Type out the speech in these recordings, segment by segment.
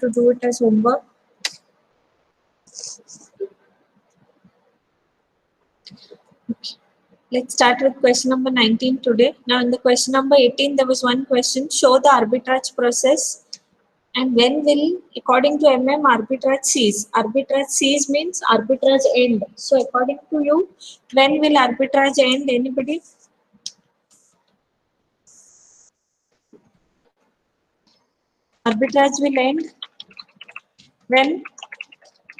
to do it as homework. Okay. Let's start with question number 19 today. Now in the question number 18, there was one question, show the arbitrage process and when will, according to MM, arbitrage cease. Arbitrage cease means arbitrage end. So according to you, when will arbitrage end? Anybody? Arbitrage will end when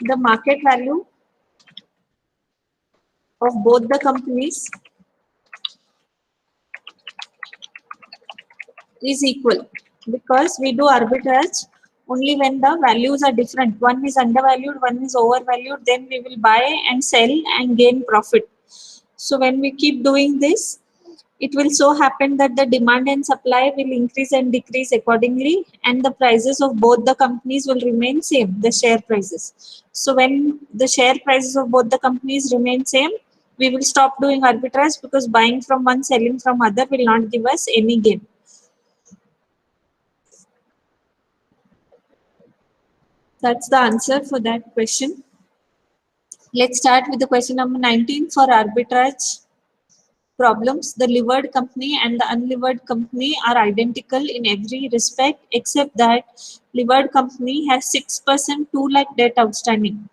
the market value of both the companies is equal, because we do arbitrage only when the values are different. One is undervalued, one is overvalued, then we will buy and sell and gain profit. So when we keep doing this, it will so happen that the demand and supply will increase and decrease accordingly, and the prices of both the companies will remain same, the share prices. So when the share prices of both the companies remain same, we will stop doing arbitrage, because buying from one, selling from other will not give us any gain. That's the answer for that question. Let's start with the question number 19 for arbitrage problems. The levered company and the unlevered company are identical in every respect, except that levered company has 6% 2 lakh debt outstanding.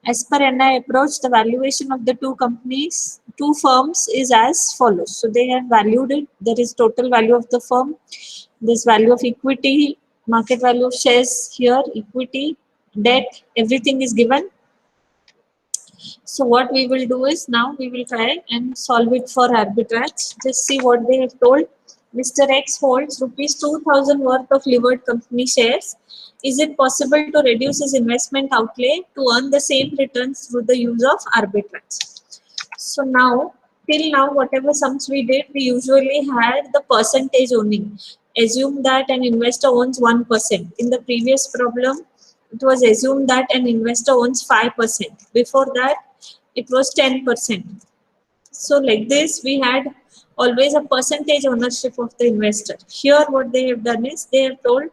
As per NI approach, the valuation of the two firms is as follows. So they have valued it. There is total value of the firm. This value of equity, market value of shares here, equity, debt, everything is given. So what we will do is, now we will try and solve it for arbitrage. Just see what they have told. Mr. X holds rupees 2,000 worth of levered company shares. Is it possible to reduce his investment outlay to earn the same returns through the use of arbitrage? So now, till now, whatever sums we did, we usually had the percentage owning. Assume that an investor owns 1%. In the previous problem, it was assumed that an investor owns 5%. Before that, it was 10%. So like this, we had always a percentage ownership of the investor. Here, what they have done is, they have told,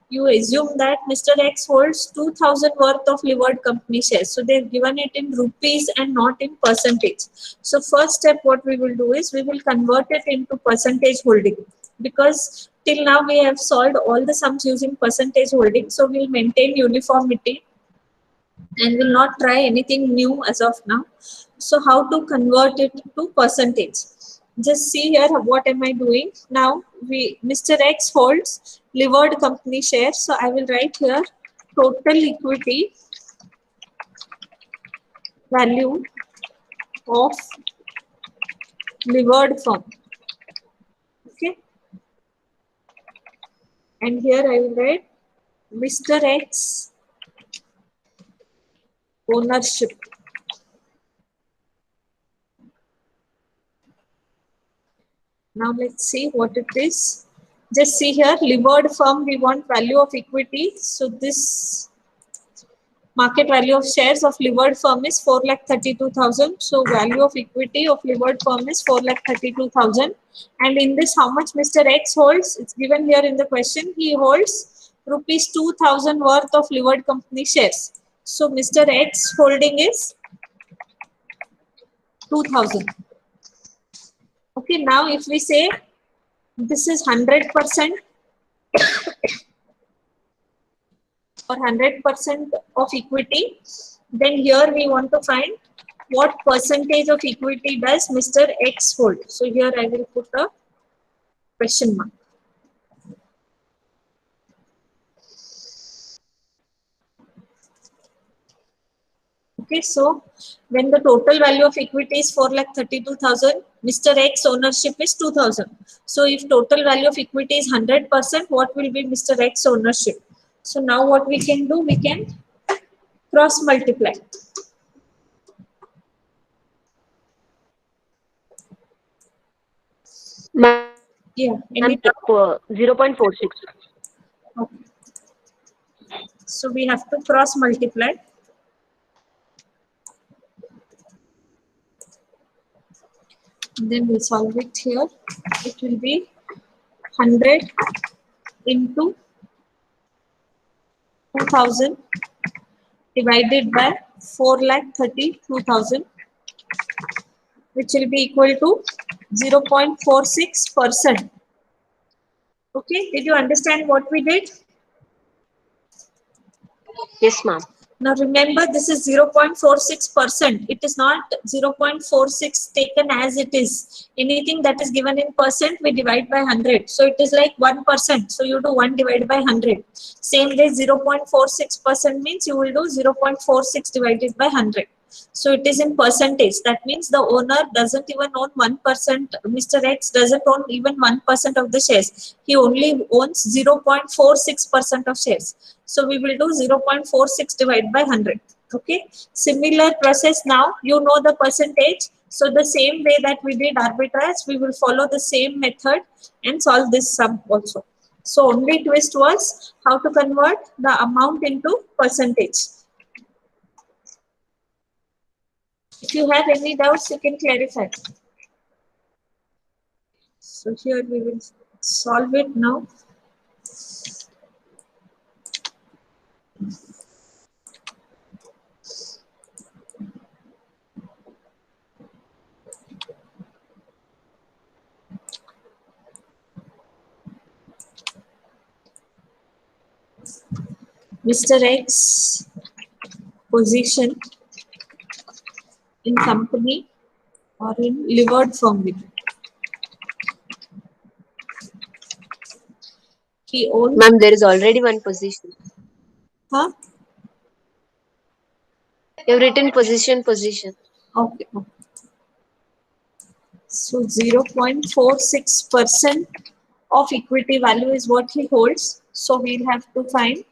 you assume that Mr. X holds 2,000 worth of levered company shares. So they've given it in rupees and not in percentage. So first step, what we will do is, we will convert it into percentage holding, because till now we have solved all the sums using percentage holding. So we'll maintain uniformity and will not try anything new as of now. So how to convert it to percentage? Just see here, what am I doing? Now, Mr. X holds levered company shares. So I will write here total equity value of levered firm. Okay. And here I will write Mr. X ownership. Now let's see what it is. Just see here, levered firm, we want value of equity. So this market value of shares of levered firm is 4,32,000. So value of equity of levered firm is 4,32,000. And in this, how much Mr. X holds? It's given here in the question. He holds rupees 2,000 worth of levered company shares. So Mr. X holding is 2,000. Okay, now if we say this is 100% or 100% of equity, then here we want to find what percentage of equity does Mr. X hold. So here I will put a question mark. Okay, so when the total value of equity is 4,32,000, Mr. X ownership is 2,000. So if total value of equity is 100%, what will be Mr. X ownership? So now what we can do, we can cross multiply. Yeah, 0.46. Okay. So we have to cross multiply. Then we'll solve it here. It will be 100 into 2,000 divided by 4,32,000, which will be equal to 0.46%. Okay, did you understand what we did? Yes, ma'am. Now remember, this is 0.46%. It is not 0.46 taken as it is. Anything that is given in percent, we divide by 100. So it is like 1%. So you do 1 divided by 100. Same way, 0.46% means you will do 0.46 divided by 100. So it is in percentage. That means the owner doesn't even own 1%. Mr. X doesn't own even 1% of the shares. He only owns 0.46% of shares. So we will do 0.46 divided by 100. Okay. Similar process now. You know the percentage. So the same way that we did arbitrage, we will follow the same method and solve this sum also. So only twist was how to convert the amount into percentage. If you have any doubts, you can clarify. So here we will solve it now. Mr. X position in company or in levered firm limited. He owns. Ma'am, there is already one position. Huh? You have written position. Okay. So 0.46% of equity value is what he holds. So we'll have to find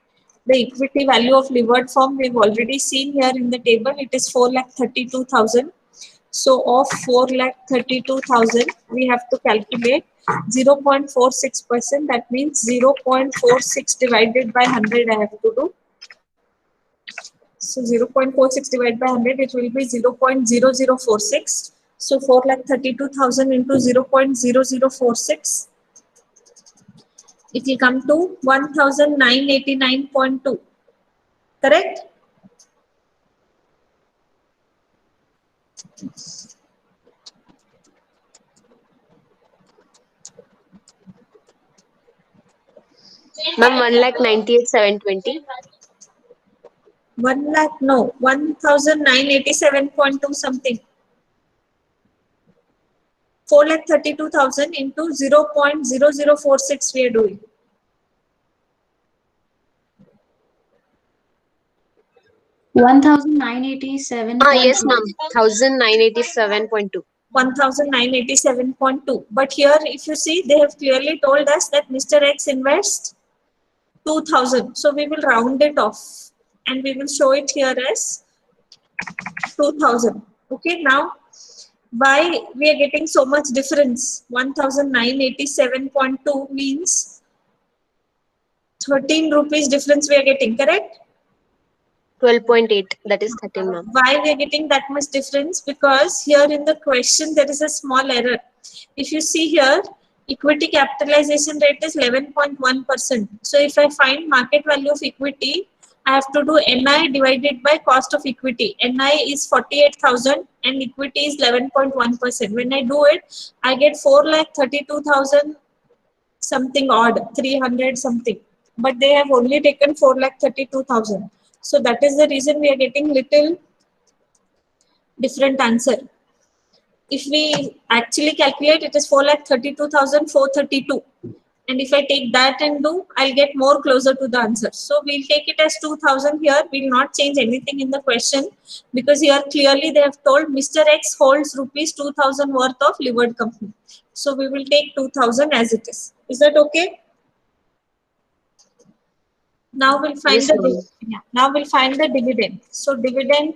the equity value of levered firm. We've already seen here in the table. It is 4,32,000. So of 4,32,000, we have to calculate 0.46%. That means 0.46 divided by 100 I have to do. So 0.46 divided by 100, it will be 0.0046. So 4,32,000 into 0.0046. It will come to 1,989.2. Correct? Ma'am, 1,98,720. 1 lakh, no, 1,987.2 something. 4,32,000 into 0.0046 we are doing. $1,987. Yes, ma'am. 1,987.2. 1,987.2. But here, if you see, they have clearly told us that Mr. X invests 2,000. So we will round it off and we will show it here as 2,000. Okay, now why we are getting so much difference? 1,987.2 means 13 rupees difference we are getting, correct? 12.8. That is 13, ma'am. Why we are getting that much difference? Because here in the question there is a small error. If you see here, equity capitalization rate is 11.1%. So if I find market value of equity, I have to do NI divided by cost of equity. NI is 48,000 and equity is 11.1%. When I do it, I get 4,32,000 something odd, 300 something. But they have only taken 4,32,000. So that is the reason we are getting little different answer. If we actually calculate, it is 4,32,432. And if I take that and do, I'll get more closer to the answer. So we'll take it as 2,000 here. We'll not change anything in the question because here clearly they have told Mr. X holds rupees 2,000 worth of levered company. So we will take 2,000 as it is. Is that okay? Now we'll find now we'll find the dividend. So dividend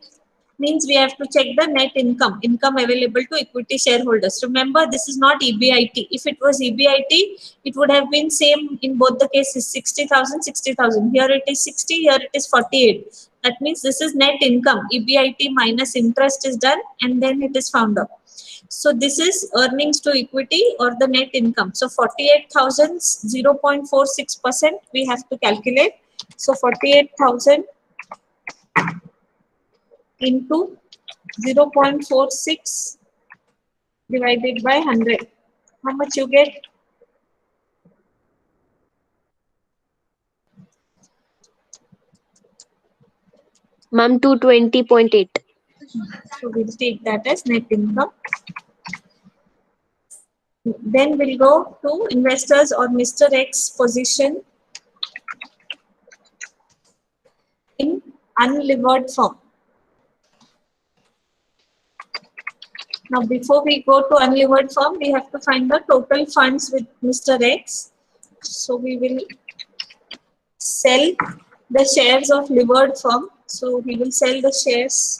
means we have to check the net income available to equity shareholders. Remember, this is not EBIT. If it was EBIT, it would have been same in both the cases, 60,000, 60,000. Here it is 60, here it is 48. That means this is net income. EBIT minus interest is done and then it is found out. So this is earnings to equity or the net income. So 48,000, 0.46% we have to calculate. So 48,000 into 0.46 divided by 100. How much you get? Ma'am, 220.8. So we'll take that as net income. Then we'll go to investors or Mr. X position in unlevered firm. Now, before we go to unlevered firm, we have to find the total funds with Mr. X. So we will sell the shares of levered firm. So we will sell the shares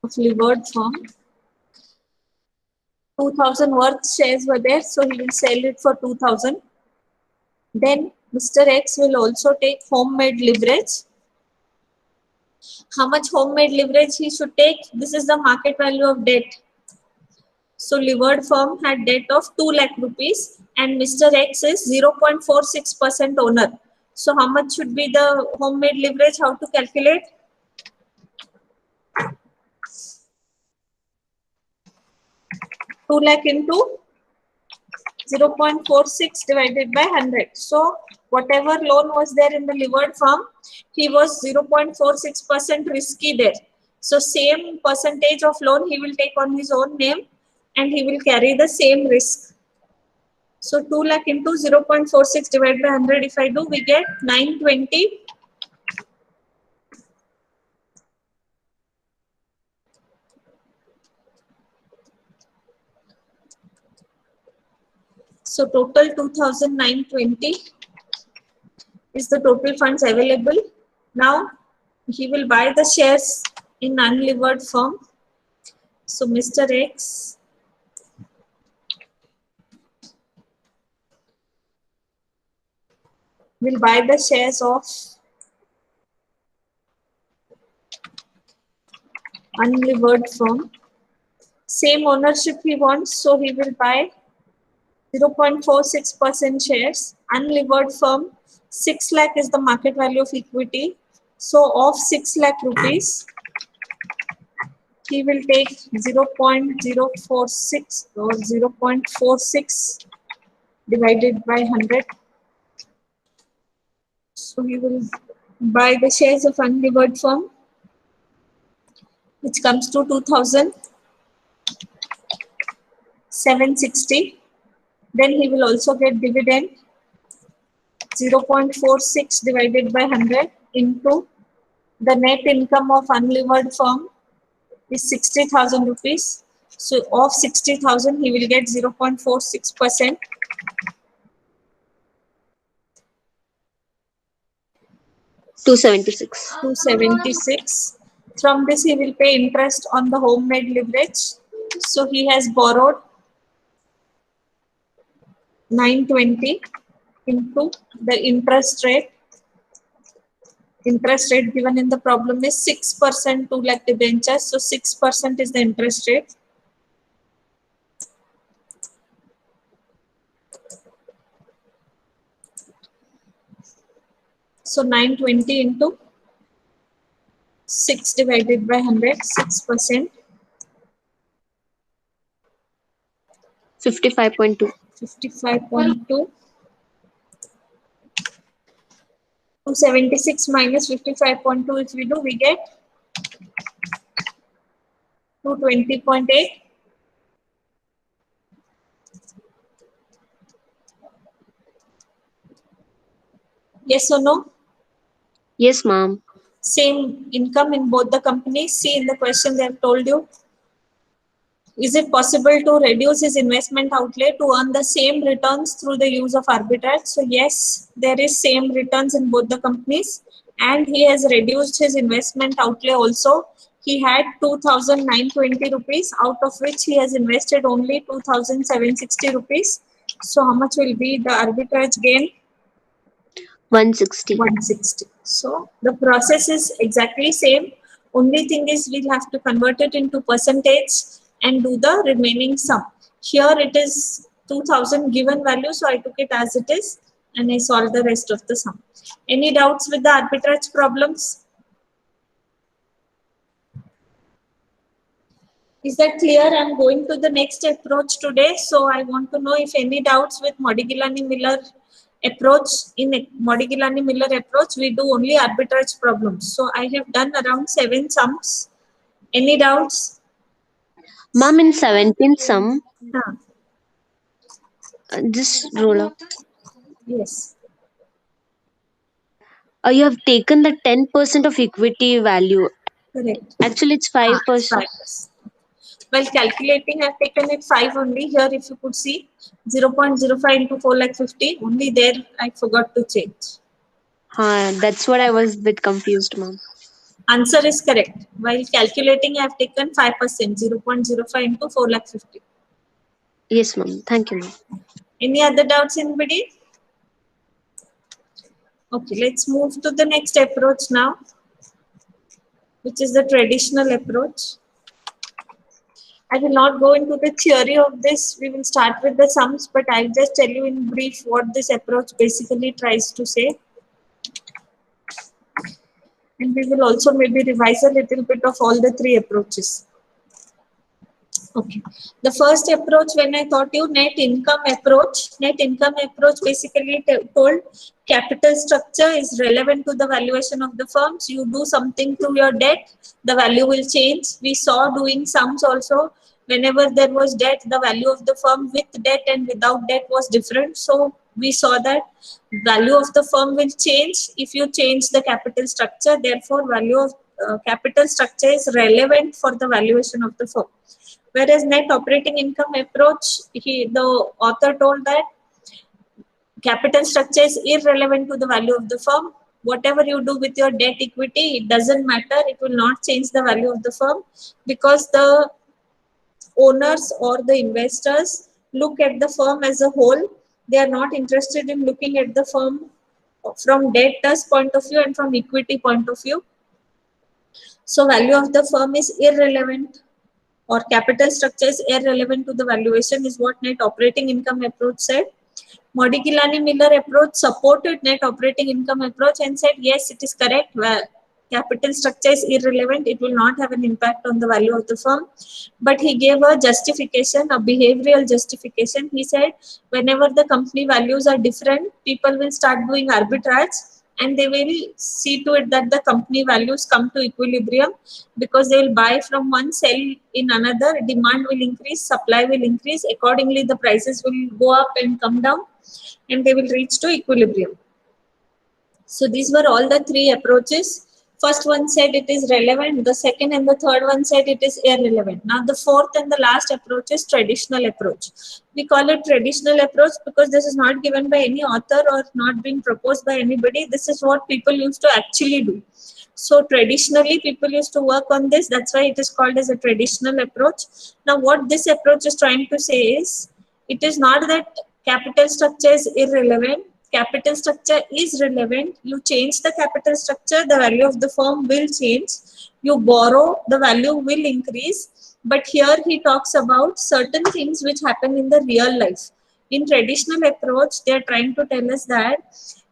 of levered firm. 2,000 worth shares were there, so he will sell it for 2,000. Then Mr. X will also take homemade leverage. How much homemade leverage he should take? This is the market value of debt. So levered firm had debt of 2 lakh rupees and Mr. X is 0.46% owner. So how much should be the homemade leverage? How to calculate? Two lakh into 0.46 divided by 100. So whatever loan was there in the levered firm, he was 0.46% risky there. So same percentage of loan he will take on his own name and he will carry the same risk. So 2 lakh into 0.46 divided by 100, if I do, we get 920. So total 2,920 is the total funds available. Now he will buy the shares in unlevered firm. So Mr. X will buy the shares of unlevered firm. Same ownership he wants, so he will buy 0.46% shares. Unlevered firm, 6 lakh is the market value of equity. So of 6 lakh rupees, he will take 0.046 or 0.46 divided by 100. So he will buy the shares of unlevered firm, which comes to 2,760. Then he will also get dividend 0.46 divided by 100 into the net income of unlevered firm is 60,000 rupees. So of 60,000, he will get 0.46%. $276. 276. From this, he will pay interest on the homemade leverage. So he has borrowed 920 into the interest rate. Interest rate given in the problem is 6%, 2 lakh debentures. So 6% is the interest rate. So 920 into 6 divided by 100, 6%. 55.2. 55.2. 276 minus 55.2, if we do, we get 220.8. Yes or no? Yes, ma'am. Same income in both the companies. See in the question they have told you. Is it possible to reduce his investment outlay to earn the same returns through the use of arbitrage? So yes, there is same returns in both the companies and he has reduced his investment outlay also. He had 2,920 rupees, out of which he has invested only 2,760 rupees. So how much will be the arbitrage gain? 160. 160. So the process is exactly same. Only thing is we'll have to convert it into percentage and do the remaining sum. Here it is 2000 given value, so I took it as it is and I solved the rest of the sum. Any doubts with the arbitrage problems? Is that clear? I'm going to the next approach today. So I want to know if any doubts with Modigliani-Miller approach. In Modigliani-Miller approach, we do only arbitrage problems. So I have done around 7 sums. Any doubts? Ma'am, in 17th sum, Huh. just roll up. Yes. You have taken the 10% of equity value. Correct. Actually, it's It's 5%. 5%. While calculating, I've taken it 5 only. Here, if you could see, 0.05 into 4,50,000. Only there, I forgot to change. That's what I was a bit confused, ma'am. Answer is correct. While calculating, I have taken 5%, 0.05 into 4,50,000. Yes, ma'am. Thank you, ma'am. Any other doubts, anybody? Okay, let's move to the next approach now, which is the traditional approach. I will not go into the theory of this. We will start with the sums, but I'll just tell you in brief what this approach basically tries to say. And we will also maybe revise a little bit of all the 3 approaches. Okay. The first approach, when I taught you net income approach basically told capital structure is relevant to the valuation of the firms. You do something to your debt, the value will change. We saw doing sums also. Whenever there was debt, the value of the firm with debt and without debt was different. So we saw that value of the firm will change if you change the capital structure. Therefore, value of capital structure is relevant for the valuation of the firm. Whereas net operating income approach, the author told that capital structure is irrelevant to the value of the firm. Whatever you do with your debt equity, it doesn't matter. It will not change the value of the firm because the owners or the investors look at the firm as a whole. They are not interested in looking at the firm from debtors point of view and from equity point of view. So value of the firm is irrelevant, or capital structure is irrelevant to the valuation, is what net operating income approach said. Modigliani-Miller approach supported net operating income approach and said, yes, it is correct. Capital structure is irrelevant. It will not have an impact on the value of the firm. But he gave a justification, a behavioral justification. He said, whenever the company values are different, people will start doing arbitrage and they will see to it that the company values come to equilibrium because they will buy from one, sell in another, demand will increase, supply will increase, accordingly the prices will go up and come down and they will reach to equilibrium. So these were all the 3 approaches. First one said it is relevant, the second and the third one said it is irrelevant. Now the fourth and the last approach is traditional approach. We call it traditional approach because this is not given by any author or not being proposed by anybody. This is what people used to actually do. So traditionally people used to work on this. That's why it is called as a traditional approach. Now what this approach is trying to say is, it is not that capital structure is irrelevant. Capital structure is relevant. You change the capital structure, the value of the firm will change. You borrow, the value will increase. But here he talks about certain things which happen in the real life. In traditional approach, they are trying to tell us that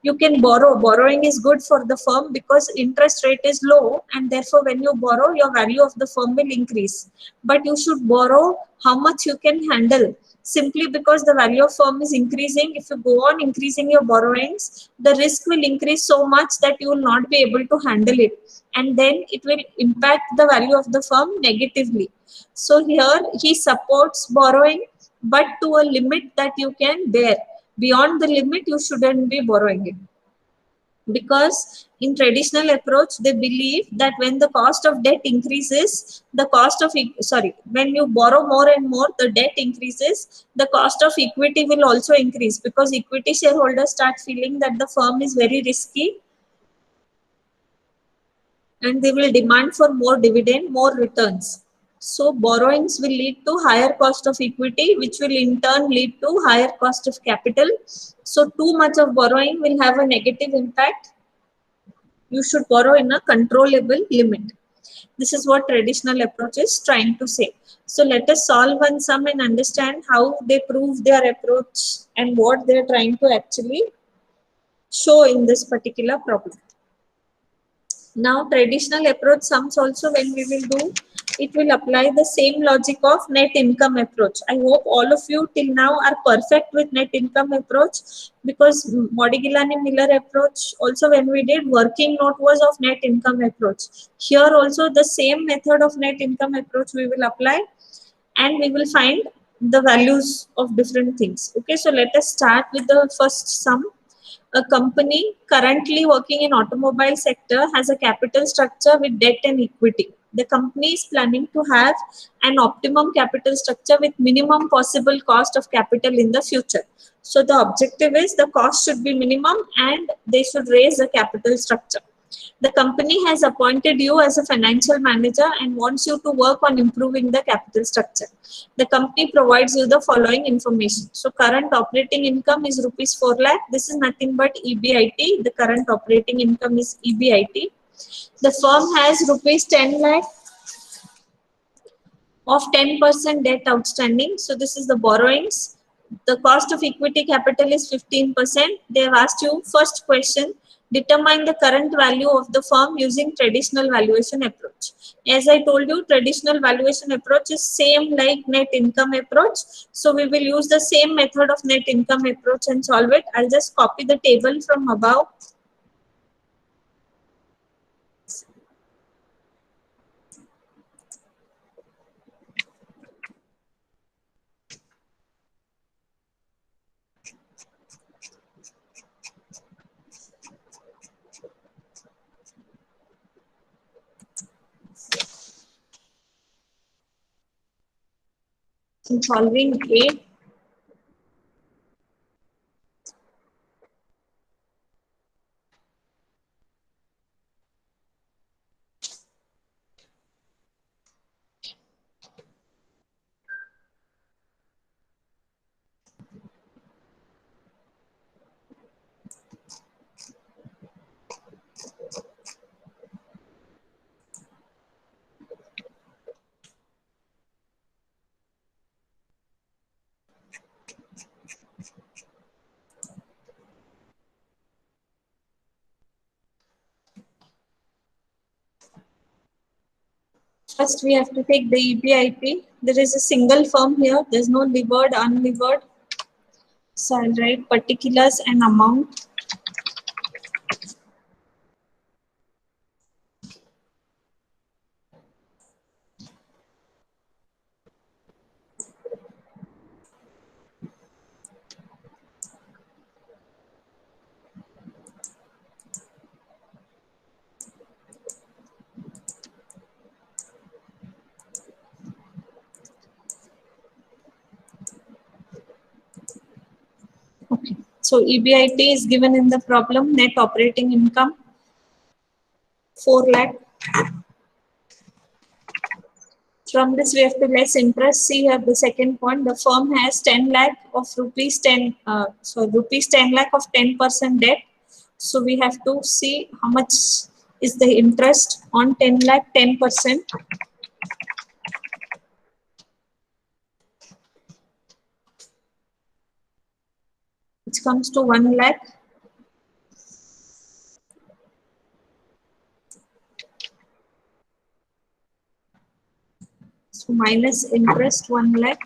you can borrow. Borrowing is good for the firm because interest rate is low and therefore when you borrow, your value of the firm will increase. But you should borrow how much you can handle. Simply because the value of firm is increasing, if you go on increasing your borrowings, the risk will increase so much that you will not be able to handle it. And then it will impact the value of the firm negatively. So here he supports borrowing, but to a limit that you can bear. Beyond the limit, you shouldn't be borrowing it. Because in traditional approach, they believe that when the cost of debt increases, when you borrow more and more, the debt increases, the cost of equity will also increase because equity shareholders start feeling that the firm is very risky and they will demand for more dividend, more returns. So borrowings will lead to higher cost of equity, which will in turn lead to higher cost of capital. So too much of borrowing will have a negative impact. You should borrow in a controllable limit. This is what traditional approach is trying to say. So let us solve one sum and understand how they prove their approach and what they are trying to actually show in this particular problem. Now traditional approach sums also, when we will do, it will apply the same logic of net income approach. I hope all of you till now are perfect with net income approach, because Modigilani Miller approach also, when we did, working note was of net income approach. Here also the same method of net income approach we will apply, and we will find the values of different things. Okay, so let us start with the first sum. A company currently working in automobile sector has a capital structure with debt and equity. The company is planning to have an optimum capital structure with minimum possible cost of capital in the future. So the objective is the cost should be minimum and they should raise the capital structure. The company has appointed you as a financial manager and wants you to work on improving the capital structure. The company provides you the following information. So current operating income is rupees 4 lakh. This is nothing but EBIT. The current operating income is EBIT. The firm has rupees 10 lakh of 10% debt outstanding. So this is the borrowings. The cost of equity capital is 15%. They have asked you first question, determine the current value of the firm using traditional valuation approach. As I told you, traditional valuation approach is same like net income approach. So we will use the same method of net income approach and solve it. I'll just copy the table from above. In solving A, first we have to take the EBIT. There is a single firm here. There's no levered, unlevered. So I'll write particulars and amount. Okay. So EBIT is given in the problem, net operating income 4 lakh. From this we have to less interest. See here the second point, the firm has 10 lakh of rupees 10 rupees 10 lakh of 10% debt. So we have to see how much is the interest on 10 lakh 10%. Which comes to 1 lakh. So minus interest 1 lakh.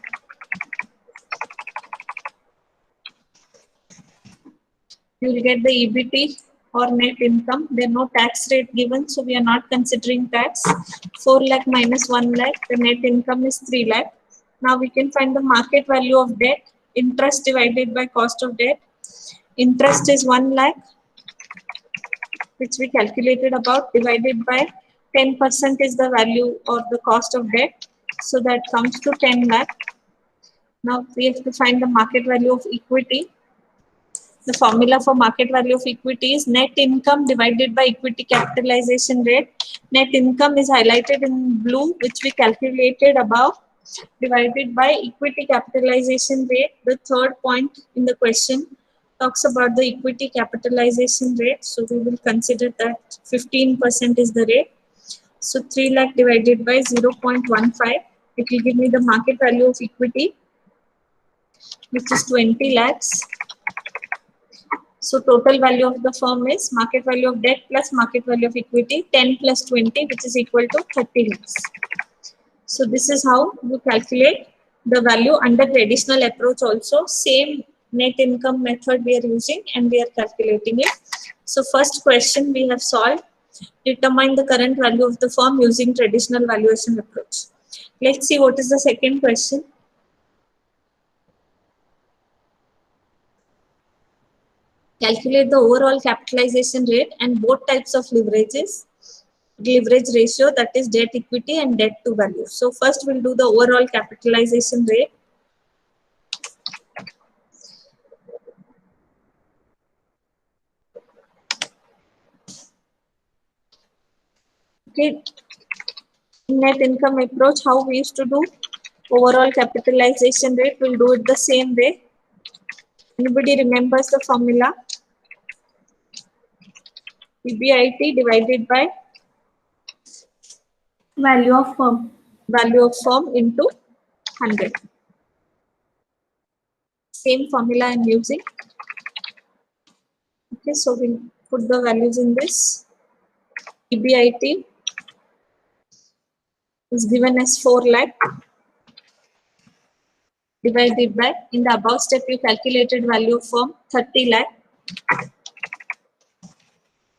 You will get the EBT or net income. There are no tax rate given, so we are not considering tax. 4 lakh minus 1 lakh, the net income is 3 lakh. Now we can find the market value of debt, interest divided by cost of debt. Interest is 1 lakh, which we calculated about, divided by 10% is the value or the cost of debt. So that comes to 10 lakh. Now we have to find the market value of equity. The formula for market value of equity is net income divided by equity capitalization rate. Net income is highlighted in blue, which we calculated above, divided by equity capitalization rate. The third point in the question talks about the equity capitalization rate. So we will consider that 15% is the rate. So 3 lakh divided by 0.15, it will give me the market value of equity, which is 20 lakhs. So total value of the firm is market value of debt plus market value of equity, 10 plus 20, which is equal to 30 lakhs. So this is how you calculate the value under traditional approach also. Same net income method we are using and we are calculating it. So first question we have solved. Determine the current value of the firm using traditional valuation approach. Let's see what is the second question. Calculate the overall capitalization rate and both types of leverages. Leverage ratio, that is debt equity and debt to value. So first we'll do the overall capitalization rate. Okay, net income approach, how we used to do overall capitalization rate, we'll do it the same way. Anybody remembers the formula? EBIT divided by value of firm into 100. Same formula I'm using. Okay, so we'll put the values in this. EBIT is given as 4 lakh divided by, in the above step you calculated value of firm 30 lakh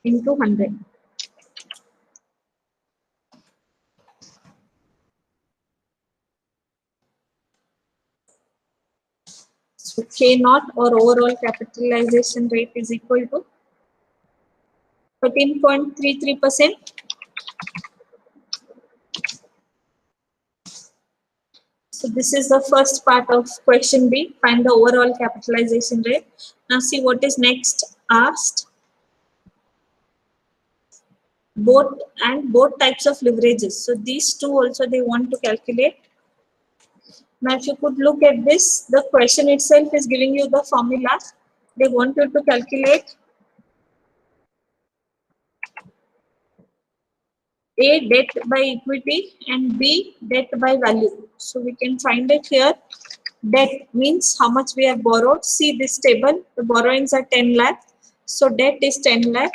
into 100. So K naught or overall capitalization rate is equal to 13.33%. So this is the first part of question B, find the overall capitalization rate. Now see what is next asked. Both types of leverages. So these two also they want to calculate. Now if you could look at this, the question itself is giving you the formula. They want you to calculate A, debt by equity, and B, debt by value. So we can find it here. Debt means how much we have borrowed. See this table, the borrowings are 10 lakh. So debt is 10 lakh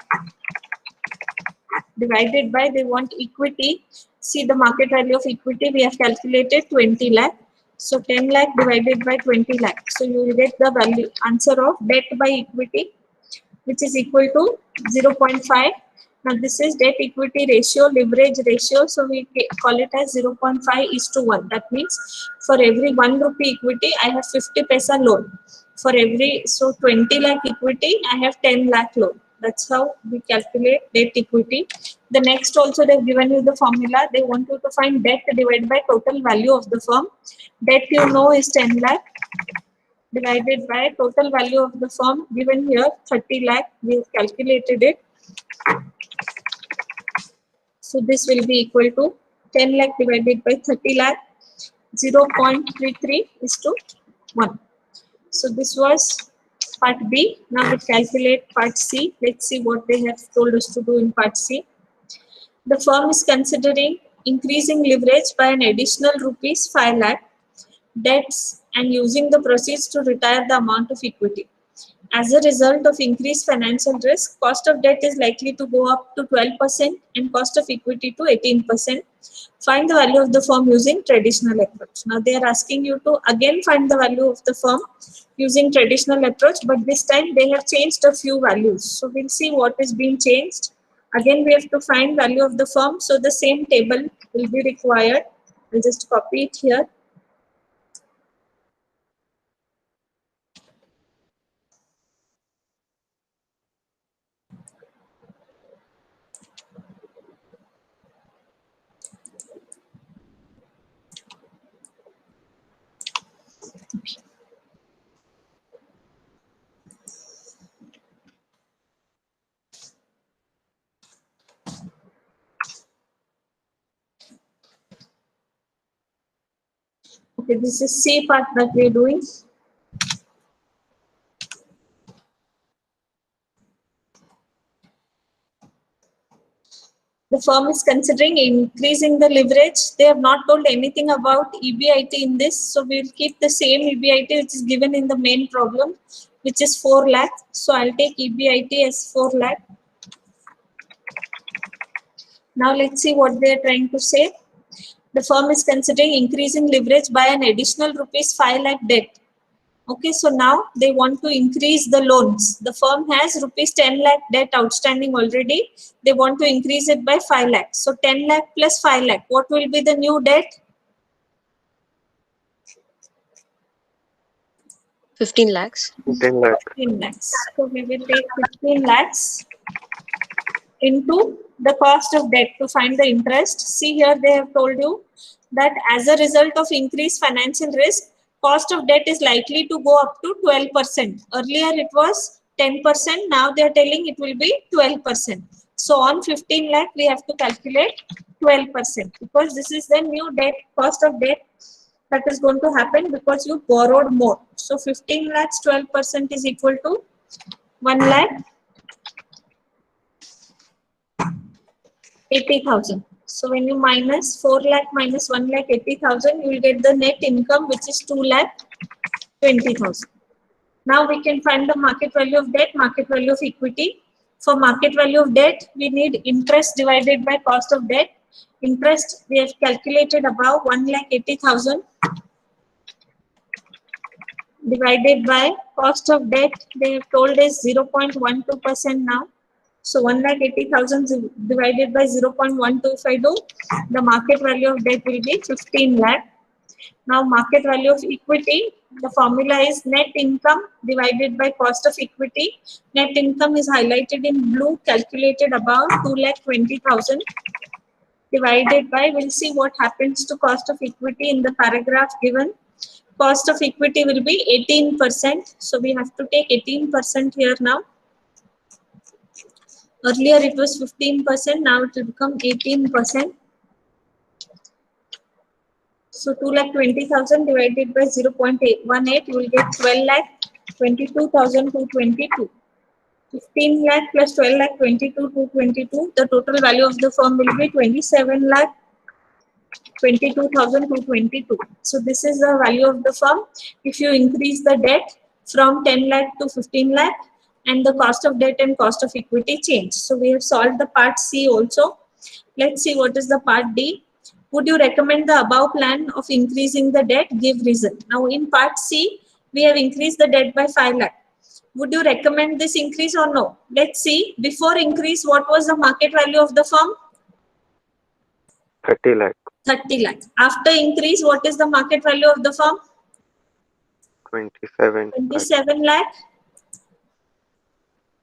divided by, they want equity. See the market value of equity, we have calculated 20 lakh. So 10 lakh divided by 20 lakh. So you will get the value answer of debt by equity, which is equal to 0.5. Now this is debt equity ratio, leverage ratio. So we call it as 0.5:1. That means for every 1 rupee equity, I have 50 paisa loan. For every, so 20 lakh equity, I have 10 lakh loan. That's how we calculate debt equity. The next also they've given you the formula. They want you to find debt divided by total value of the firm. Debt you know is 10 lakh divided by total value of the firm given here 30 lakh. We have calculated it. So this will be equal to 10 lakh divided by 30 lakh, 0.33:1. So this was part B. Now we calculate part C. Let's see what they have told us to do in part C. The firm is considering increasing leverage by an additional rupees 5 lakh debts and using the proceeds to retire the amount of equity. As a result of increased financial risk, cost of debt is likely to go up to 12% and cost of equity to 18%. Find the value of the firm using traditional approach. Now they are asking you to again find the value of the firm using traditional approach, but this time they have changed a few values. So we'll see what is being changed. Again, we have to find value of the firm. So the same table will be required. I'll just copy it here. Okay, this is C part that we're doing. The firm is considering increasing the leverage. They have not told anything about EBIT in this, so we will keep the same EBIT which is given in the main problem, which is 4 lakh. So I'll take EBIT as 4 lakh. Now let's see what they are trying to say. The firm is considering increasing leverage by an additional rupees 5 lakh debt. Okay, so now they want to increase the loans. The firm has rupees 10 lakh debt outstanding already. They want to increase it by 5 lakh. So 10 lakh plus 5 lakh. What will be the new debt? 15 lakhs. 10 lakh. 15 lakhs. So we will take 15 lakhs into the cost of debt to find the interest. See here, they have told you that as a result of increased financial risk, cost of debt is likely to go up to 12%. Earlier it was 10%. Now they are telling it will be 12%. So on 15 lakh, we have to calculate 12% because this is the new debt, cost of debt that is going to happen because you borrowed more. So 15 lakhs, 12% is equal to 1 lakh 80,000. So when you minus 4 lakh minus 1 lakh 80,000, you will get the net income, which is 2 lakh 20,000. Now we can find the market value of debt, market value of equity. For market value of debt, we need interest divided by cost of debt. Interest we have calculated above 1 lakh 80,000 divided by cost of debt. They have told us 0.12% now. So 1 lakh 80,000 divided by 0.12, if I do, the market value of debt will be 15 lakh. Now market value of equity, the formula is net income divided by cost of equity. Net income is highlighted in blue, calculated above 2 lakh 20,000 divided by, we'll see what happens to cost of equity in the paragraph given. Cost of equity will be 18%. So we have to take 18% here now. Earlier it was 15%, now it will become 18%. So 2 lakh 20,000 divided by 0.18, you will get 12 lakh 22,222. 15 lakh plus 12 lakh 22,222. The total value of the firm will be 27 lakh 22,222. So this is the value of the firm. If you increase the debt from 10 lakh to 15 lakh, and the cost of debt and cost of equity change. So we have solved the part C also. Let's see what is the part D. Would you recommend the above plan of increasing the debt? Give reason. Now in part C, we have increased the debt by 5 lakh. Would you recommend this increase or no? Let's see. Before increase, what was the market value of the firm? 30 lakh. 30 lakh. After increase, what is the market value of the firm? 27 lakh. 27 lakh.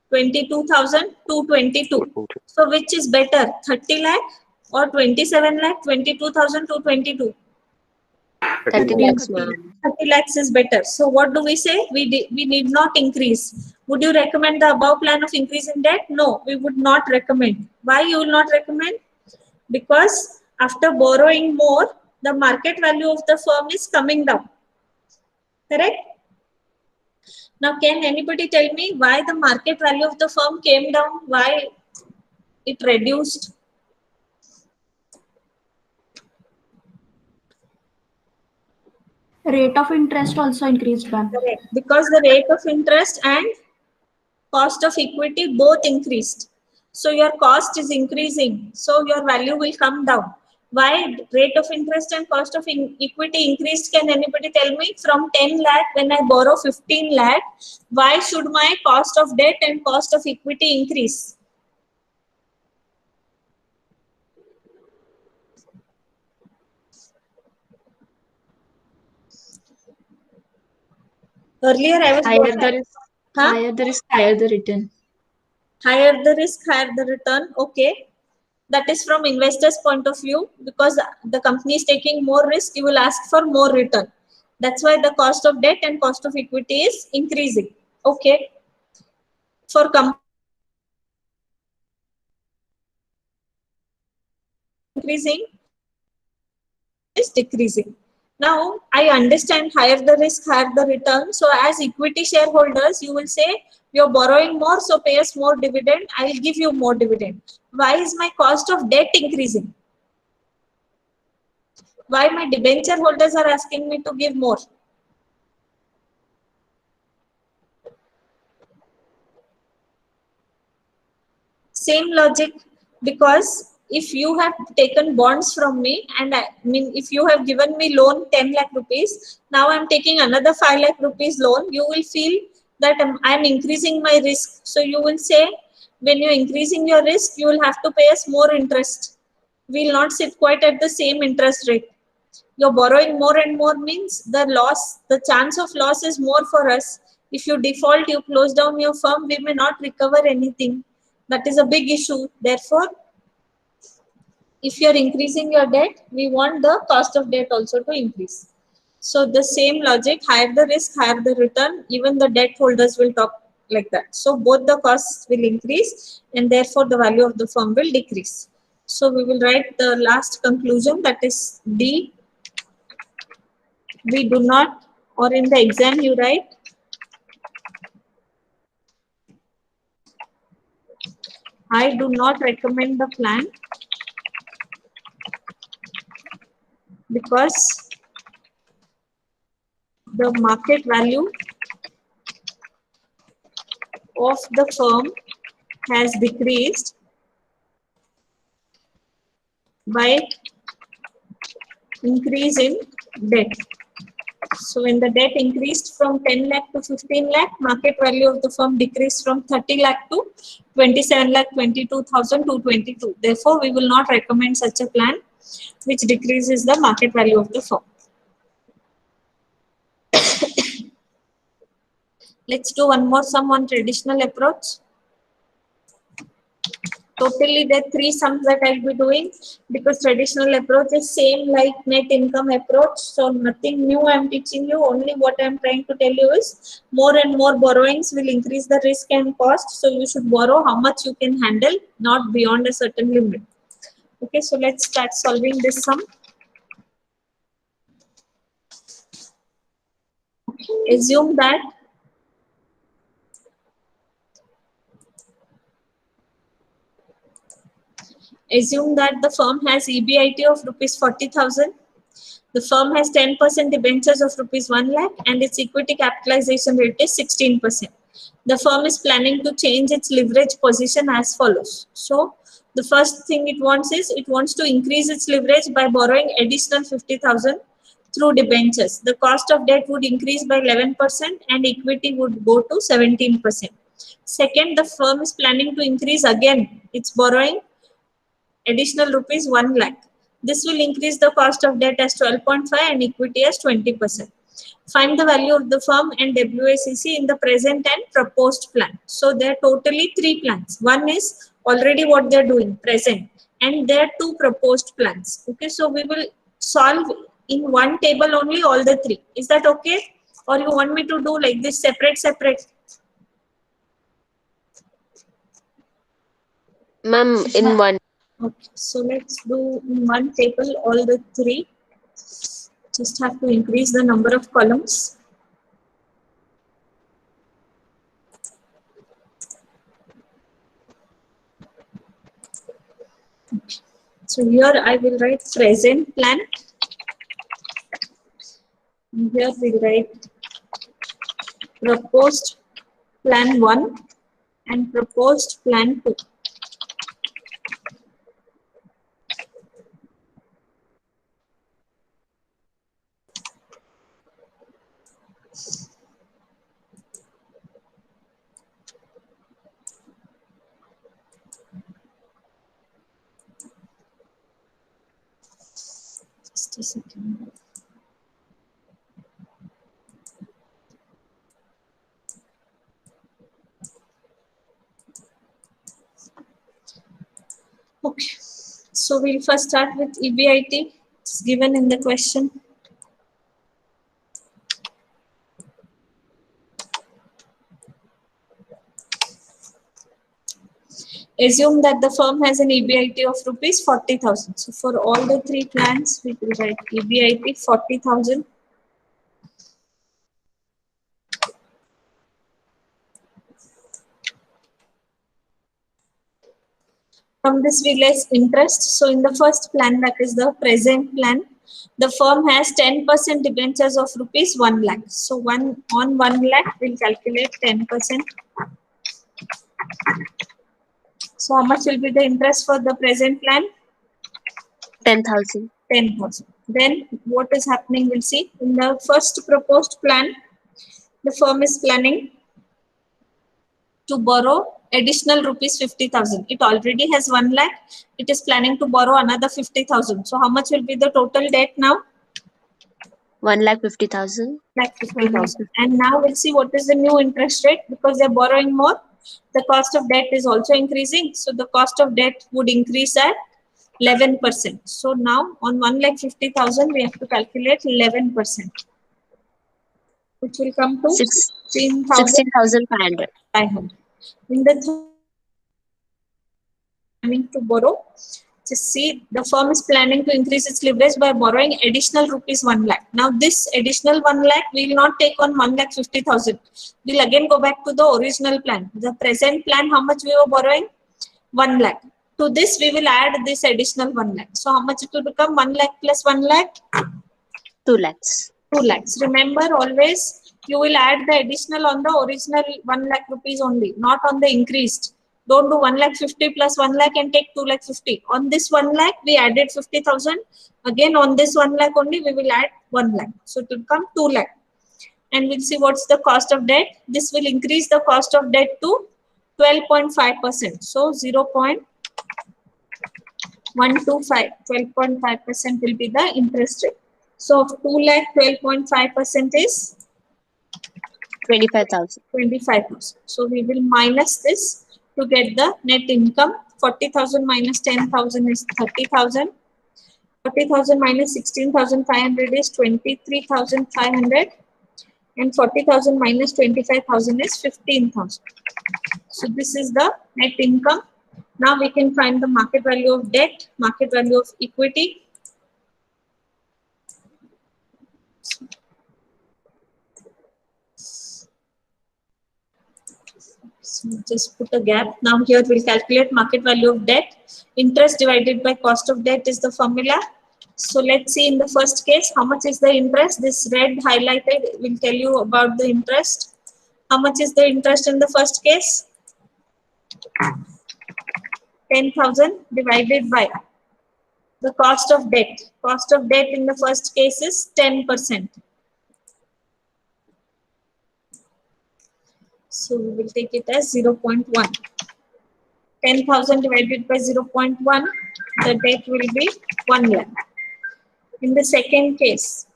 22,222. So which is better, 30 lakh or 27 lakh, 22,222? 30 lakhs, ma'am. 30 lakhs is better. So what do we say? We need not increase. Would you recommend the above plan of increase in debt? No, we would not recommend. Why you will not recommend? Because after borrowing more, the market value of the firm is coming down. Correct? Now, can anybody tell me why the market value of the firm came down? Why it reduced? Rate of interest also increased, ma'am. Correct. Because the rate of interest and cost of equity both increased. So your cost is increasing. So your value will come down. Why rate of interest and cost of equity increased? Can anybody tell me? From 10 lakh, when I borrow 15 lakh, why should my cost of debt and cost of equity increase? Earlier I was Higher the risk, Huh? higher the risk, higher the return. Higher the risk, higher the return. Okay. That is from investors' point of view, because the company is taking more risk, you will ask for more return. That's why the cost of debt and cost of equity is increasing. Okay. For increasing is decreasing. Now, I understand higher the risk, higher the return. So as equity shareholders, you will say You're borrowing more, so pay us more dividend. I'll give you more dividend. Why is my cost of debt increasing? Why my debenture holders are asking me to give more? Same logic, because if you have taken bonds from me, and I mean, if you have given me loan 10 lakh rupees, now I'm taking another 5 lakh rupees loan, you will feel that I'm increasing my risk. So you will say, when you're increasing your risk, you will have to pay us more interest. We will not sit quite at the same interest rate. You're borrowing more and more means the chance of loss is more for us. If you default, you close down your firm, we may not recover anything. That is a big issue. Therefore, if you're increasing your debt, we want the cost of debt also to increase. So the same logic, higher the risk, higher the return, even the debt holders will talk like that. So both the costs will increase and therefore the value of the firm will decrease. So we will write the last conclusion, that is D. We do not, or in the exam you write, I do not recommend the plan because the market value of the firm has decreased by increase in debt. So when the debt increased from 10 lakh to 15 lakh, market value of the firm decreased from 30 lakh to 27 lakh 22,222. Therefore, we will not recommend such a plan which decreases the market value of the firm. Let's do one more sum on traditional approach. Totally there are 3 sums that I'll be doing, because traditional approach is same like net income approach. So nothing new I'm teaching you. Only what I'm trying to tell you is more and more borrowings will increase the risk and cost. So you should borrow how much you can handle, not beyond a certain limit. Okay, so let's start solving this sum. Assume that the firm has EBIT of rupees 40,000. The firm has 10% debentures of rupees 1 lakh and its equity capitalization rate is 16%. The firm is planning to change its leverage position as follows. So the first thing it wants is, it wants to increase its leverage by borrowing additional 50,000 through debentures. The cost of debt would increase by 11% and equity would go to 17%. Second, the firm is planning to increase again its borrowing additional rupees 1 lakh. This will increase the cost of debt as 12.5 and equity as 20%. Find the value of the firm and WACC in the present and proposed plan. So there are totally 3 plans. One is already what they're doing, present, and there are 2 proposed plans. Okay, so we will solve in one table only all the 3. Is that okay? Or you want me to do like this, separate? Ma'am, in one. Okay, so let's do in one table all the 3. Just have to increase the number of columns. Okay. So here I will write present plan. And here we'll write proposed plan 1 and proposed plan 2. Just a second. Okay, so we'll first start with EBIT. It's given in the question. Assume that the firm has an EBIT of rupees 40,000. So for all the 3 plans, we will write EBIT 40,000. From this we less interest. So in the first plan, that is the present plan, the firm has 10% debentures of rupees 1 lakh. So 1 lakh we'll calculate 10%. So how much will be the interest for the present plan? 10,000. 10,000. Then what is happening, we'll see. In the first proposed plan, the firm is planning to borrow additional rupees 50,000. It already has 1 lakh. It is planning to borrow another 50,000. So how much will be the total debt now? 1,50,000. Like 50,000. And now we'll see what is the new interest rate, because they're borrowing more. The cost of debt is also increasing. So the cost of debt would increase at 11%. So now on 1,50,000, we have to calculate 11%, which will come to 16,500. 16,500. In the planning to borrow, just see, the firm is planning to increase its leverage by borrowing additional rupees 1 lakh. Now this additional 1 lakh, we will not take on 1,50,000. We'll again go back to the original plan. The present plan, how much we were borrowing? 1 lakh. To this, we will add this additional 1 lakh. So how much it will become? 1 lakh plus 1 lakh? 2 lakhs. 2 lakhs. Remember, always you will add the additional on the original 1 lakh rupees only, not on the increased. Don't do 1,50,000 plus 1 lakh and take 2,50,000. On this 1 lakh, we added 50,000. Again, on this 1 lakh only, we will add 1 lakh. So it will come 2 lakh. And we'll see what's the cost of debt. This will increase the cost of debt to 12.5%. So 0.125, 12.5% will be the interest rate. So 2 lakh, 12.5% is 25,000. 25,000. So we will minus this to get the net income. 40,000 minus 10,000 is 30,000. 40,000 minus 16,500 is 23,500. And 40,000 minus 25,000 is 15,000. So this is the net income. Now we can find the market value of debt, market value of equity. So just put a gap. Now here we'll calculate market value of debt. Interest divided by cost of debt is the formula. So let's see in the first case, how much is the interest? This red highlighted will tell you about the interest. How much is the interest in the first case? 10,000 divided by the cost of debt. Cost of debt in the first case is 10%. So we will take it as 0.1. 10,000 divided by 0.1, the debt will be 1 lakh. In the second case,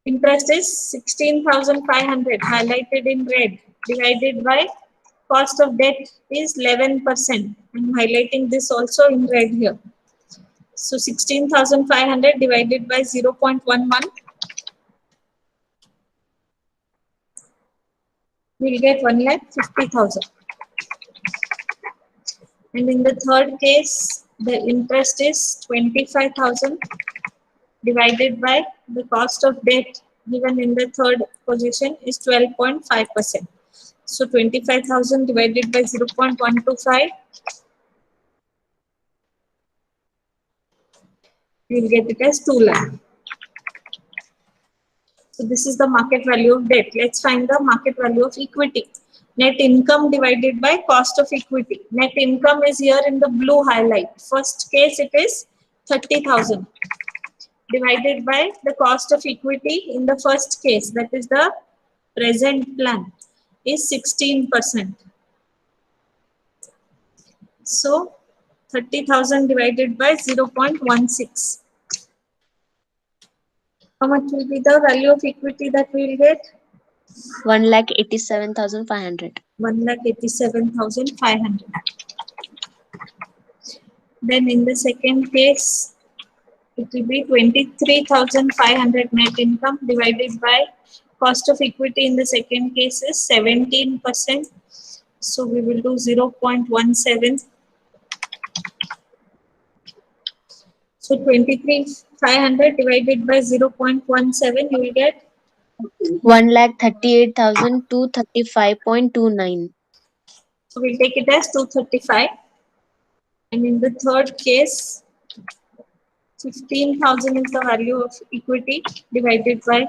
interest is 16,500 highlighted in red, divided by cost of debt is 11%. I'm highlighting this also in red here. So 16,500 divided by 0.11, we'll get 1,50,000. And in the third case, the interest is 25,000 divided by the cost of debt given in the third position is 12.5%. So 25,000 divided by 0.125, you will get it as 2 lakh. So this is the market value of debt. Let's find the market value of equity. Net income divided by cost of equity. Net income is here in the blue highlight. First case it is 30,000 divided by the cost of equity in the first case, that is the present plan, is 16%. So 30,000 divided by 0.16. How much will be the value of equity that we will get? 1,87,500. 1,87,500. Then in the second case, it will be 23,500 net income divided by cost of equity in the second case is 17%. So we will do 0.17. So 23,500 divided by 0.17, you will get 1,38,235.29. So we'll take it as 235. And in the third case, 15,000 is the value of equity divided by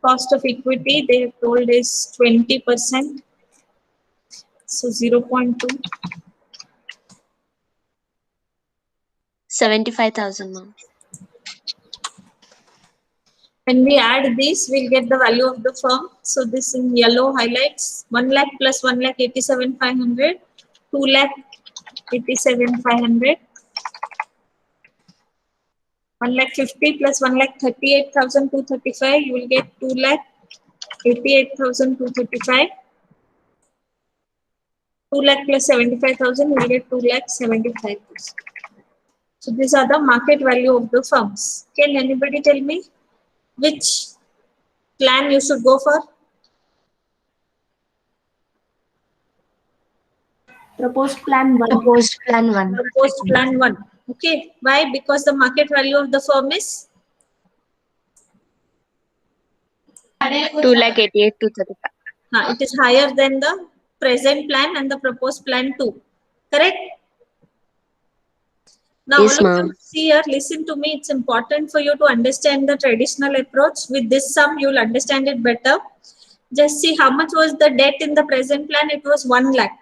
cost of equity. They have told is 20%. So 0.2. 75,000, ma'am. When we add these, we'll get the value of the firm. So this in yellow highlights 1 lakh plus 1,87,500, 2,87,500, 1,50,000 plus 1,38,235. You will get 2,88,235. 2 lakh plus 75,000, you will get 2,75,000. So these are the market value of the firms. Can anybody tell me which plan you should go for? Proposed plan 1. Proposed plan 1. Proposed plan 1. Okay. Why? Because the market value of the firm is 2,88,235. it is higher than the present plan and the proposed plan 2. Correct? Now, Yes, all of you ma'am. see here, listen to me. It's important for you to understand the traditional approach. With this sum, you will understand it better. Just see how much was the debt in the present plan. It was 1 lakh.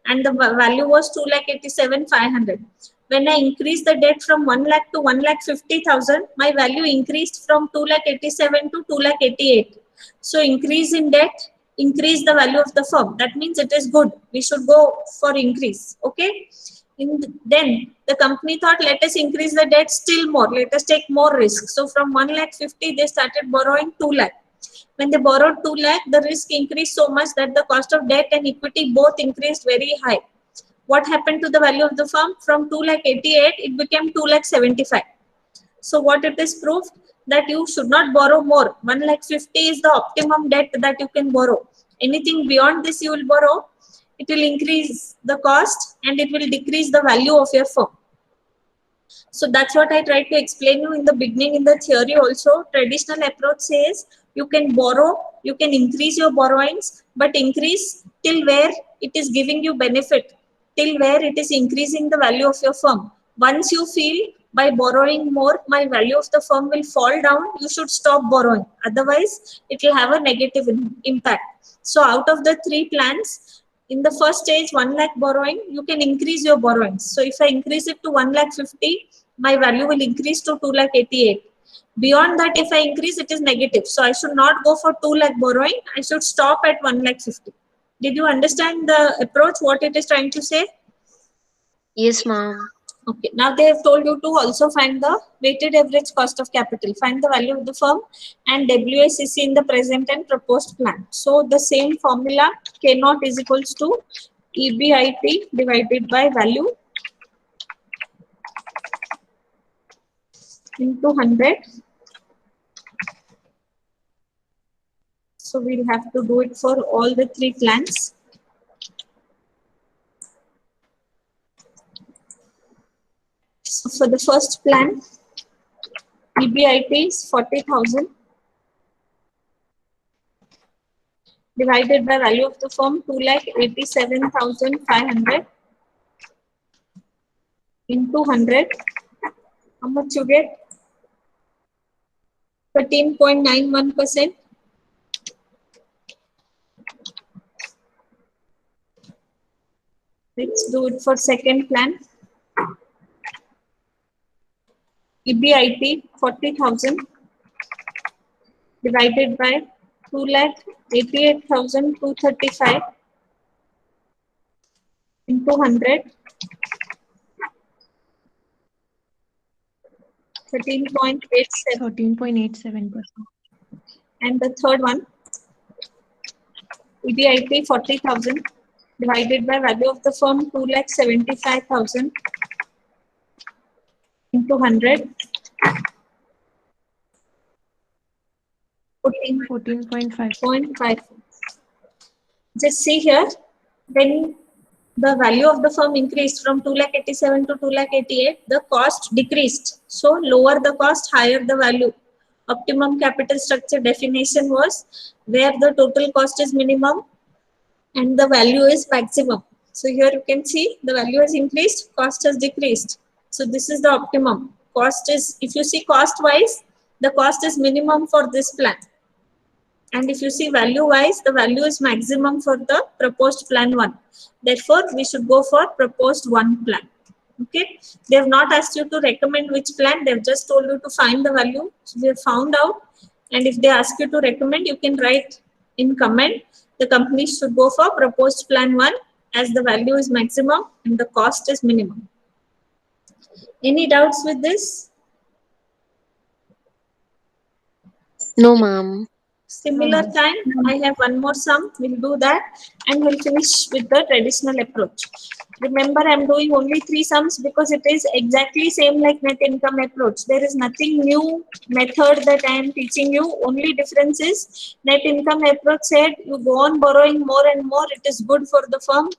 And the value was 2,87,500. When I increased the debt from 1 lakh to 1,50,000, my value increased from 2,87,000 to 2,88,000. So increase in debt, increase the value of the firm. That means it is good. We should go for increase. Okay. Then the company thought, let us increase the debt still more. Let us take more risk. So from 1,50,000, they started borrowing 2 lakh. When they borrowed 2 lakh, the risk increased so much that the cost of debt and equity both increased very high. What happened to the value of the firm? From 2,88,000, it became 2,75,000. So what it is proved? That you should not borrow more. 1,50,000 is the optimum debt that you can borrow. Anything beyond this you will borrow, it will increase the cost and it will decrease the value of your firm. So that's what I tried to explain you in the beginning in the theory also. Traditional approach says you can borrow, you can increase your borrowings, but increase till where it is giving you benefit, till where it is increasing the value of your firm. Once you feel by borrowing more, my value of the firm will fall down, you should stop borrowing. Otherwise, it will have a negative impact. So out of the 3 plans, in the first stage, 1 lakh borrowing, you can increase your borrowings. So if I increase it to 1,50,000, my value will increase to 2,88,000. Beyond that, if I increase, it is negative. So I should not go for 2 lakh borrowing. I should stop at 1,50,000. Did you understand the approach, what it is trying to say? Yes, ma'am. Okay. Now they have told you to also find the weighted average cost of capital. Find the value of the firm and WACC in the present and proposed plan. So the same formula, K naught is equals to EBIT divided by value into 100. So we'll have to do it for all the 3 plans. So for the first plan, EBIT is 40,000 divided by value of the firm 2,87,500 into 100. How much you get? 13.91%. Let's do it for second plan. EBIT 40,000 divided by 2,88,235 into 100. 13.87. 13.87%. And the third one, EBIT 40,000 divided by value of the firm 2,75,000 into 100. 14.5. 14.5. Just see here, when the value of the firm increased from 2,87,000 to 2,88,000, the cost decreased. So lower the cost, higher the value. Optimum capital structure definition was where the total cost is minimum and the value is maximum. So here you can see the value has increased, cost has decreased. So this is the optimum. Cost is, if you see cost wise, the cost is minimum for this plan. And if you see value wise, the value is maximum for the proposed plan 1. Therefore, we should go for proposed 1 plan. Okay. They have not asked you to recommend which plan. They have just told you to find the value. So we have found out. And if they ask you to recommend, you can write in comment. The company should go for proposed plan 1 as the value is maximum and the cost is minimum. Any doubts with this? No, ma'am. Similar time, I have one more sum. We'll do that and we'll finish with the traditional approach. Remember, I'm doing only 3 sums because it is exactly same like net income approach. There is nothing new method that I am teaching you. Only difference is net income approach said you go on borrowing more and more. It is good for the firm.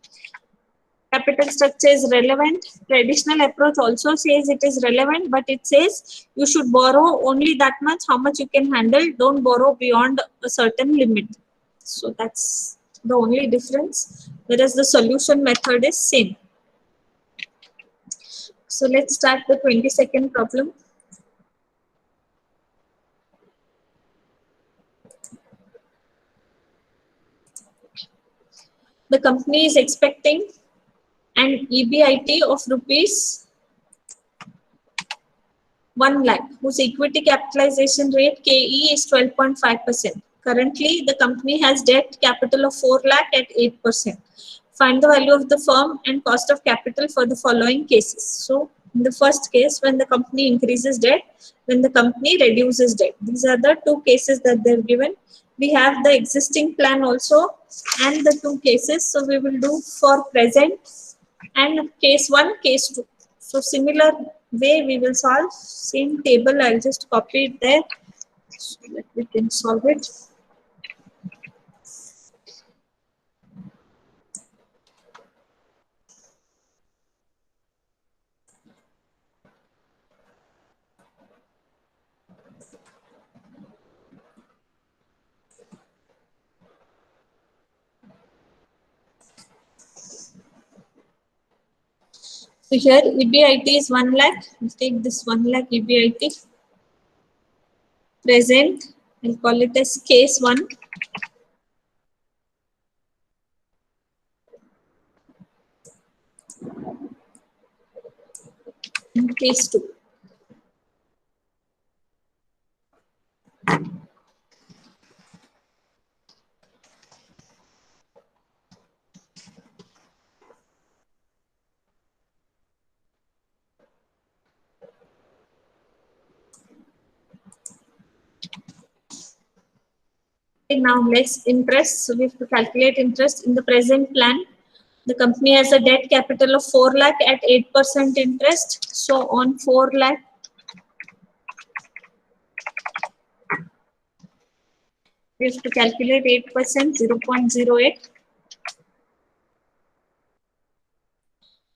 Capital structure is relevant. Traditional approach also says it is relevant, but it says you should borrow only that much, how much you can handle. Don't borrow beyond a certain limit. So that's the only difference, whereas the solution method is same. So let's start the 22nd problem. The company is expecting an EBIT of rupees 1 lakh, whose equity capitalization rate KE is 12.5%. Currently, the company has debt capital of 4 lakh at 8%. Find the value of the firm and cost of capital for the following cases. So, in the first case, when the company increases debt, when the company reduces debt. These are the 2 cases that they're given. We have the existing plan also and the 2 cases. So, we will do for present and case 1, case 2. So similar way we will solve. Same table, I'll just copy it there so that we can solve it. So here EBIT is 1 lakh. We'll take this 1 lakh EBIT. Present, I'll call it as case 1. And case 2. Okay, now let's interest. So we have to calculate interest in the present plan. The company has a debt capital of 4 lakh at 8% interest. So on 4 lakh, we have to calculate 8%, 0.08,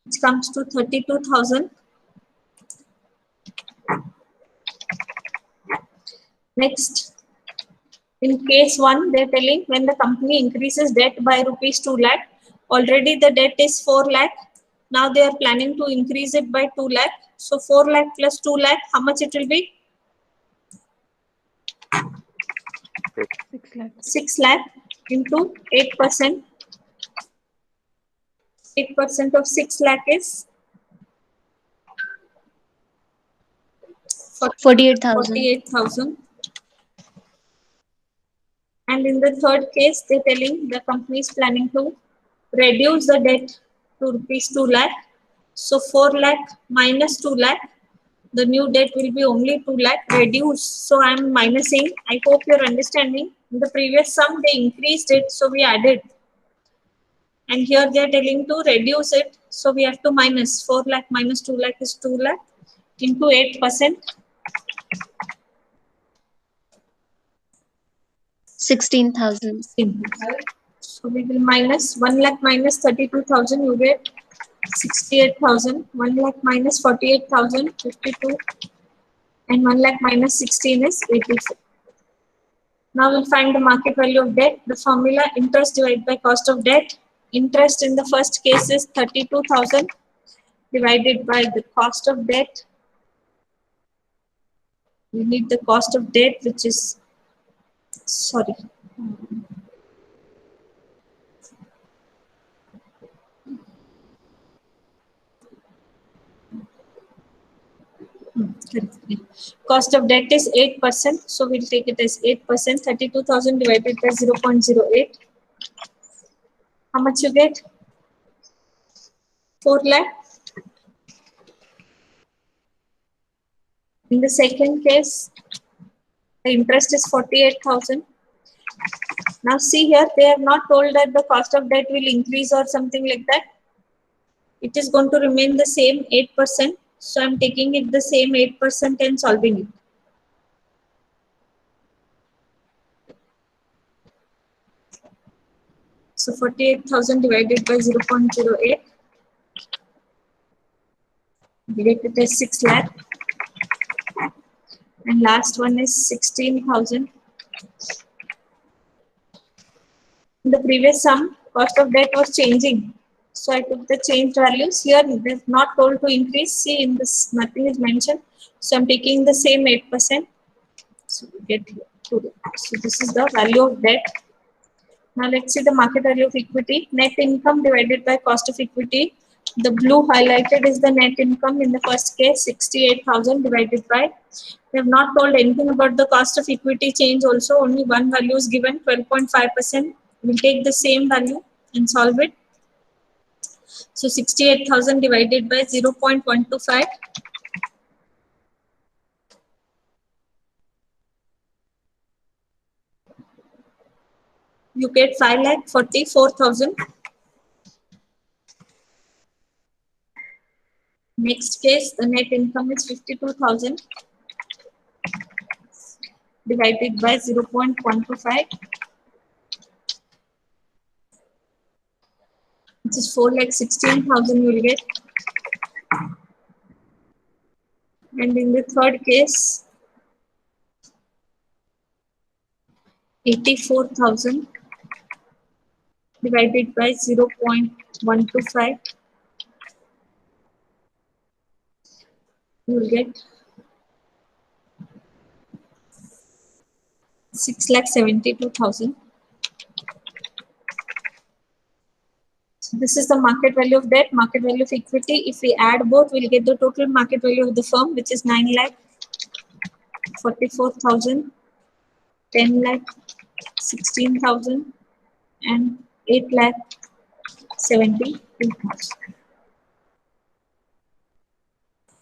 which comes to 32,000. Next, in case 1, they're telling when the company increases debt by rupees 2 lakh, already the debt is 4 lakh. Now they are planning to increase it by 2 lakh. So 4 lakh plus 2 lakh, how much it will be? 6 lakh. 6 lakh into 8%. 8% of 6 lakh is 48,000. 48,000. And in the third case, they're telling the company is planning to reduce the debt to rupees 2 lakh. So 4 lakh minus 2 lakh, the new debt will be only 2 lakh reduce. So I'm minusing. I hope you're understanding. In the previous sum, they increased it, so we added. And here they're telling to reduce it, so we have to minus. 4 lakh minus 2 lakh is 2 lakh into 8%. 16,000. So we will minus 1 lakh minus 32,000, you get 68,000. 1 lakh minus 48,000, 52. And 1 lakh minus 16 is 84. Now we'll find the market value of debt. The formula interest divided by cost of debt. interest in the first case is 32,000 divided by the cost of debt. We need the cost of debt, which is, sorry. Correctly. Cost of debt is 8%, so we'll take it as 8%. 32,000 divided by 0.08. How much you get? 4 lakh. In the second case, the interest is 48,000. Now see here, they have not told that the cost of debt will increase or something like that. It is going to remain the same 8%. So I'm taking it the same 8% and solving it. So 48,000 divided by 0.08. We get it as 6 lakh. And last one is 16,000. In the previous sum, cost of debt was changing. So I took the changed values. Here it is not told to increase. See, in this nothing is mentioned. So I'm taking the same 8%. So we get here. So this is the value of debt. Now let's see the market value of equity. Net income divided by cost of equity. The blue highlighted is the net income in the first case, 68,000 divided by. They have not told anything about the cost of equity change also. Only one value is given, 12.5%. We'll take the same value and solve it. So 68,000 divided by 0.125. You get 5,44,000. Next case, the net income is 52,000 divided by 0.125, which is 4,16,000 you will get. And in the third case, 84,000 divided by 0.125. You will get 6,72,000. So this is the market value of debt, market value of equity. If we add both, we'll get the total market value of the firm, which is 9,44,000, 10,16,000, and 8,72,000.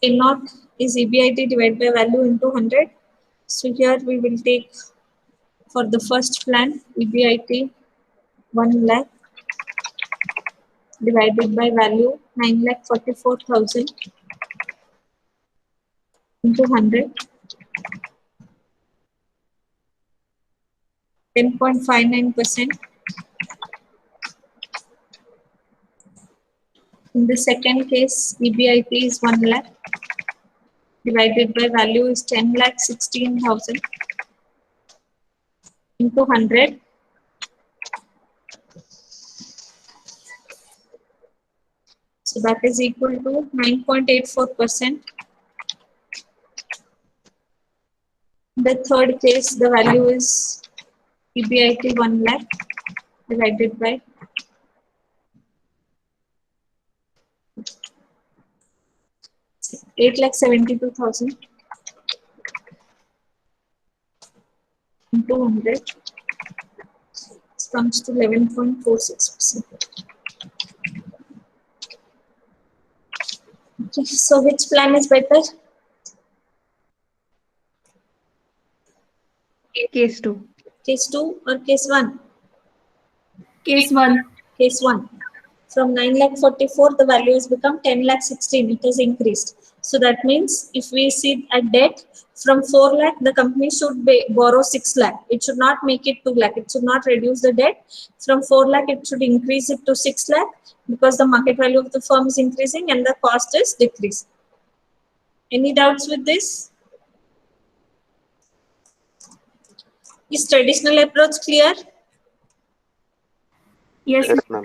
A naught is EBIT divided by value into 100. So here we will take for the first plan EBIT 1 lakh divided by value 9,44,000 into 100. 10.59%. In the second case, EBIT is 1 lakh divided by value is 10,16,000 into 100. So that is equal to 9.84%. The third case, the value is EBIT 1 lakh divided by 8,72,000 into 100. This comes to 11.46%. Okay, so which plan is better? Case 2. Case 2 or case 1? Case 1. Case 1. From 9,44,000, the value has become 10,16,000. It has increased. So that means if we see a debt from 4 lakh, the company should borrow 6 lakh. It should not make it 2 lakh. It should not reduce the debt. From 4 lakh, it should increase it to 6 lakh because the market value of the firm is increasing and the cost is decreasing. Any doubts with this? Is traditional approach clear? Yes, Yes, ma'am.